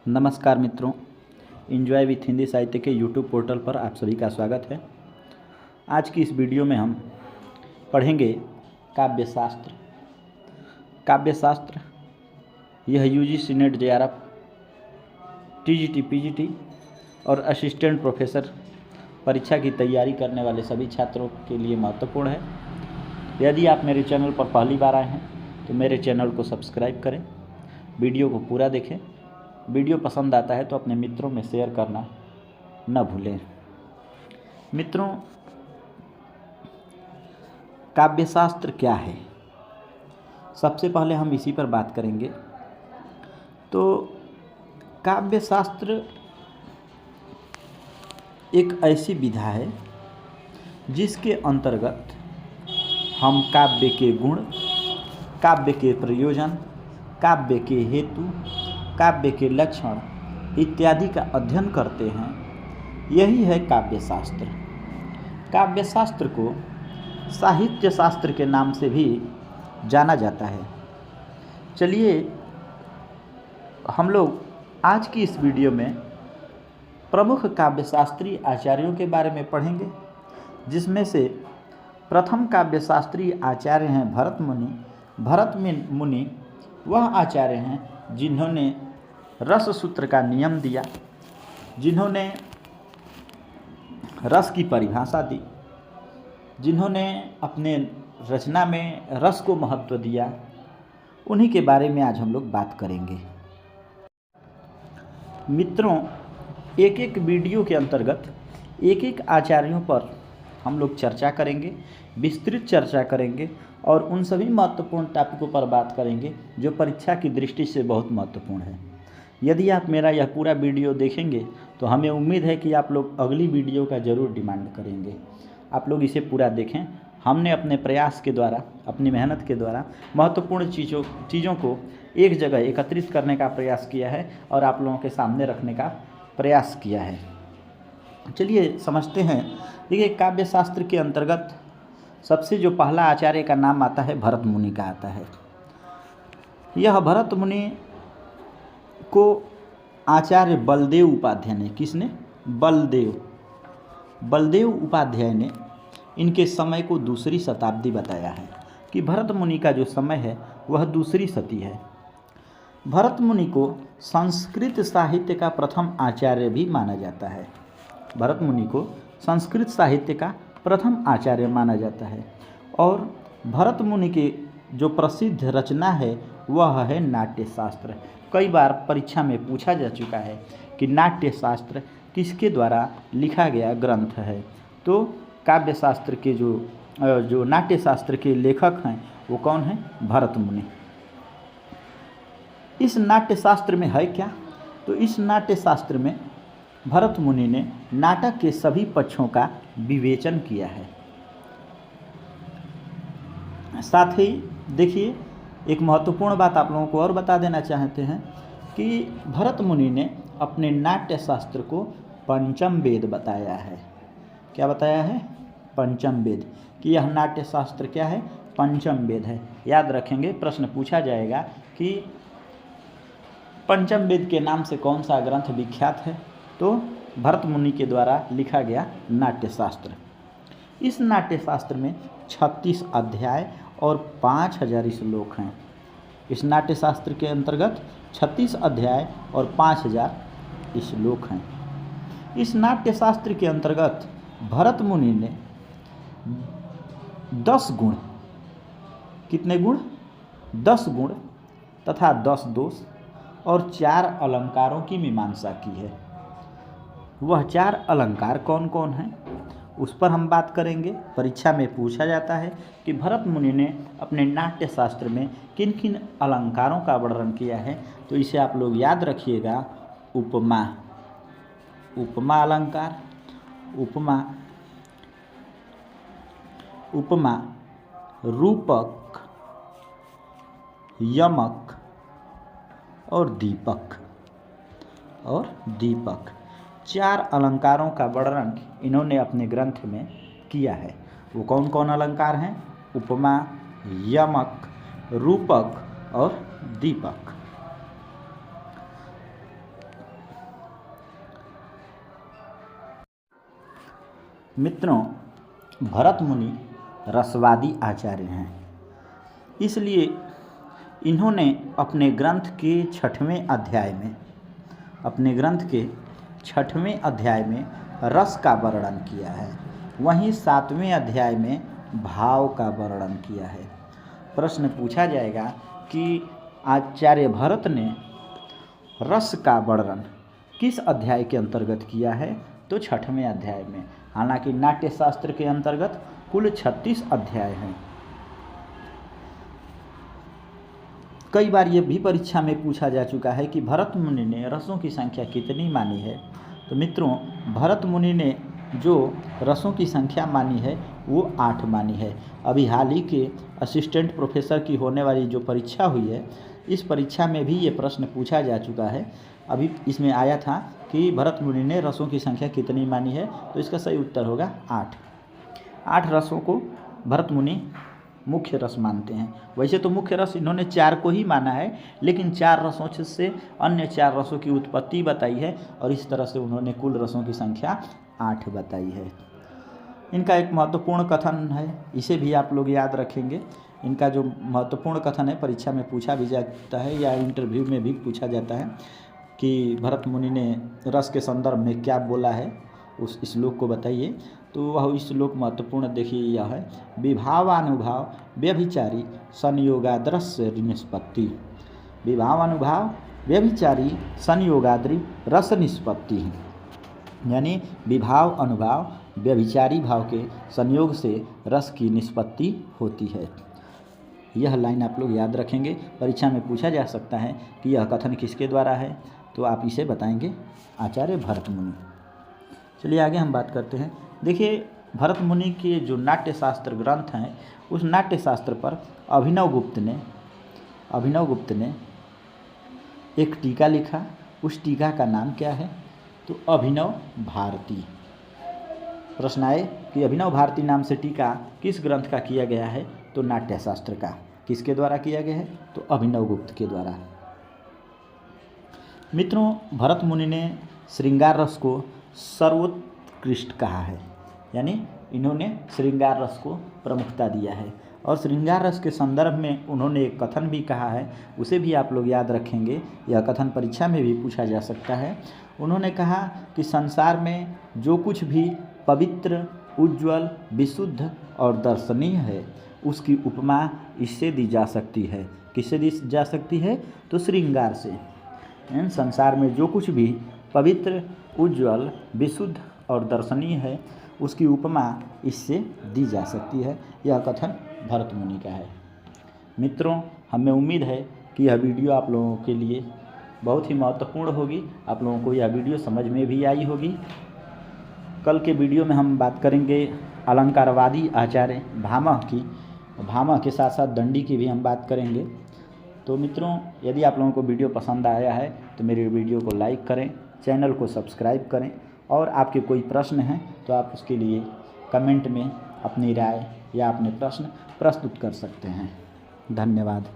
नमस्कार मित्रों, enjoy with Hindi साहित्य के यूट्यूब पोर्टल पर आप सभी का स्वागत है। आज की इस वीडियो में हम पढ़ेंगे काव्यशास्त्र। काव्यशास्त्र यह UGC net JRF, TGT, PGT और असिस्टेंट प्रोफेसर परीक्षा की तैयारी करने वाले सभी छात्रों के लिए महत्वपूर्ण है। यदि आप मेरे चैनल पर पहली बार आए हैं तो मेरे चैनल को सब्सक्राइब करें, वीडियो को पूरा देखें। वीडियो पसंद आता है तो अपने मित्रों में शेयर करना न भूलें। मित्रों, काव्यशास्त्र क्या है, सबसे पहले हम इसी पर बात करेंगे। तो काव्यशास्त्र एक ऐसी विधा है जिसके अंतर्गत हम काव्य के गुण, काव्य के प्रयोजन, काव्य के हेतु, काव्य के लक्षण इत्यादि का अध्ययन करते हैं। यही है काव्यशास्त्र। काव्यशास्त्र को साहित्य शास्त्र के नाम से भी जाना जाता है। चलिए हम लोग आज की इस वीडियो में प्रमुख काव्यशास्त्रीय आचार्यों के बारे में पढ़ेंगे, जिसमें से प्रथम काव्यशास्त्रीय आचार्य हैं भरत मुनि। भरत मुनि वह आचार्य हैं जिन्होंने रस सूत्र का नियम दिया, जिन्होंने रस की परिभाषा दी, जिन्होंने अपने रचना में रस को महत्व दिया। उन्हीं के बारे में आज हम लोग बात करेंगे। मित्रों, एक एक वीडियो के अंतर्गत एक एक आचार्यों पर हम लोग चर्चा करेंगे, विस्तृत चर्चा करेंगे और उन सभी महत्वपूर्ण टॉपिकों पर बात करेंगे जो परीक्षा की दृष्टि से बहुत महत्वपूर्ण है। यदि आप मेरा यह पूरा वीडियो देखेंगे तो हमें उम्मीद है कि आप लोग अगली वीडियो का ज़रूर डिमांड करेंगे। आप लोग इसे पूरा देखें। हमने अपने प्रयास के द्वारा, अपनी मेहनत के द्वारा महत्वपूर्ण चीज़ों को एक जगह एकत्रित करने का प्रयास किया है और आप लोगों के सामने रखने का प्रयास किया है। चलिए समझते हैं। देखिए, काव्यशास्त्र के अंतर्गत सबसे जो पहला आचार्य का नाम आता है भरत मुनि का आता है। यह भरत मुनि को आचार्य बलदेव उपाध्याय ने, किसने? बलदेव उपाध्याय ने इनके समय को दूसरी शताब्दी बताया है कि भरत मुनि का जो समय है वह दूसरी शती है। भरत मुनि को संस्कृत साहित्य का प्रथम आचार्य भी माना जाता है। भरत मुनि को संस्कृत साहित्य का प्रथम आचार्य माना जाता है। और भरत मुनि की जो प्रसिद्ध रचना है वह है नाट्यशास्त्र। कई बार परीक्षा में पूछा जा चुका है कि नाट्यशास्त्र किसके द्वारा लिखा गया ग्रंथ है। तो काव्यशास्त्र के जो नाट्यशास्त्र के लेखक हैं वो कौन हैं? भरत मुनि। इस नाट्यशास्त्र में है क्या? तो इस नाट्यशास्त्र में भरत मुनि ने नाटक के सभी पक्षों का विवेचन किया है। साथ ही देखिए, एक महत्वपूर्ण बात आप लोगों को और बता देना चाहते हैं कि भरत मुनि ने अपने नाट्यशास्त्र को पंचम वेद बताया है। क्या बताया है? पंचम वेद। कि यह नाट्यशास्त्र क्या है? पंचम वेद है। याद रखेंगे, प्रश्न पूछा जाएगा कि पंचम वेद के नाम से कौन सा ग्रंथ विख्यात है? तो भरत मुनि के द्वारा लिखा गया नाट्यशास्त्र। इस नाट्यशास्त्र में 36 अध्याय और 5000 श्लोक हैं। इस नाट्यशास्त्र के अंतर्गत 36 अध्याय और 5000 श्लोक हैं। इस नाट्यशास्त्र के अंतर्गत भरत मुनि ने 10 गुण, कितने गुण? 10 गुण तथा 10 दोष और 4 अलंकारों की मीमांसा की है। वह 4 अलंकार कौन कौन हैं उस पर हम बात करेंगे। परीक्षा में पूछा जाता है कि भरत मुनि ने अपने नाट्यशास्त्र में किन किन अलंकारों का वर्णन किया है। तो इसे आप लोग याद रखिएगा। उपमा, उपमा अलंकार, उपमा, रूपक, यमक और दीपक 4 अलंकारों का वर्णन इन्होंने अपने ग्रंथ में किया है। वो कौन कौन अलंकार हैं? उपमा, यमक, रूपक और दीपक। मित्रों, भरत मुनि रसवादी आचार्य हैं, इसलिए इन्होंने अपने ग्रंथ के छठवें अध्याय में रस का वर्णन किया है, वहीं 7वें अध्याय में भाव का वर्णन किया है। प्रश्न पूछा जाएगा कि आचार्य भरत ने रस का वर्णन किस अध्याय के अंतर्गत किया है, तो 6वें अध्याय में। हालांकि नाट्य शास्त्र के अंतर्गत कुल 36 अध्याय हैं। कई बार ये भी परीक्षा में पूछा जा चुका है कि भरत मुनि ने रसों की संख्या कितनी मानी है। तो मित्रों, भरत मुनि ने जो रसों की संख्या मानी है वो 8 मानी है। अभी हाल ही के असिस्टेंट प्रोफेसर की होने वाली जो परीक्षा हुई है, इस परीक्षा में भी ये प्रश्न पूछा जा चुका है। अभी इसमें आया था कि भरत मुनि ने रसों की संख्या कितनी मानी है, तो इसका सही उत्तर होगा 8 रसों को भरत मुनि मुख्य रस मानते हैं। वैसे तो मुख्य रस इन्होंने 4 को ही माना है, लेकिन 4 रसों से अन्य 4 रसों की उत्पत्ति बताई है और इस तरह से उन्होंने कुल रसों की संख्या 8 बताई है। इनका एक महत्वपूर्ण कथन है, इसे भी आप लोग याद रखेंगे। इनका जो महत्वपूर्ण कथन है परीक्षा में पूछा भी जाता है या इंटरव्यू में भी पूछा जाता है कि भरत मुनि ने रस के संदर्भ में क्या बोला है, उस श्लोक को बताइए। तो वह श्लोक महत्वपूर्ण देखिए, यह है विभावानुभाव व्यभिचारी संयोगाद्रस्य निष्पत्ति। विभावानुभाव व्यभिचारी संयोगाद्रि रस निष्पत्ति, यानी विभाव अनुभाव व्यभिचारी भाव के संयोग से रस की निष्पत्ति होती है। यह लाइन आप लोग याद रखेंगे। परीक्षा में पूछा जा सकता है कि यह कथन किसके द्वारा है, तो आप इसे बताएंगे आचार्य भरत मुनि। चलिए आगे हम बात करते हैं। देखिए, भरत मुनि के जो नाट्य शास्त्र ग्रंथ हैं, उस नाट्य शास्त्र पर अभिनव गुप्त ने एक टीका लिखा। उस टीका का नाम क्या है, तो अभिनव भारती। प्रश्न आए कि अभिनव भारती नाम से टीका किस ग्रंथ का किया गया है, तो नाट्य शास्त्र का। किसके द्वारा किया गया है, तो अभिनव गुप्त के द्वारा। मित्रों, भरत मुनि ने श्रृंगार रस को सर्वोत्कृष्ट कहा है, यानी इन्होंने श्रृंगार रस को प्रमुखता दिया है। और श्रृंगार रस के संदर्भ में उन्होंने एक कथन भी कहा है, उसे भी आप लोग याद रखेंगे। यह कथन परीक्षा में भी पूछा जा सकता है। उन्होंने कहा कि संसार में जो कुछ भी पवित्र, उज्ज्वल, विशुद्ध और दर्शनीय है, उसकी उपमा इससे दी जा सकती है। किससे दी जा सकती है, तो श्रृंगार से। संसार में जो कुछ भी पवित्र, उज्ज्वल, विशुद्ध और दर्शनीय है, उसकी उपमा इससे दी जा सकती है। यह कथन भरत मुनि का है। मित्रों, हमें उम्मीद है कि यह वीडियो आप लोगों के लिए बहुत ही महत्वपूर्ण होगी। आप लोगों को यह वीडियो समझ में भी आई होगी। कल के वीडियो में हम बात करेंगे अलंकारवादी आचार्य भामह के साथ साथ दंडी की भी हम बात करेंगे। तो मित्रों, यदि आप लोगों को वीडियो पसंद आया है तो मेरे वीडियो को लाइक करें, चैनल को सब्सक्राइब करें, और आपके कोई प्रश्न हैं तो आप उसके लिए कमेंट में अपनी राय या अपने प्रश्न प्रस्तुत कर सकते हैं। धन्यवाद।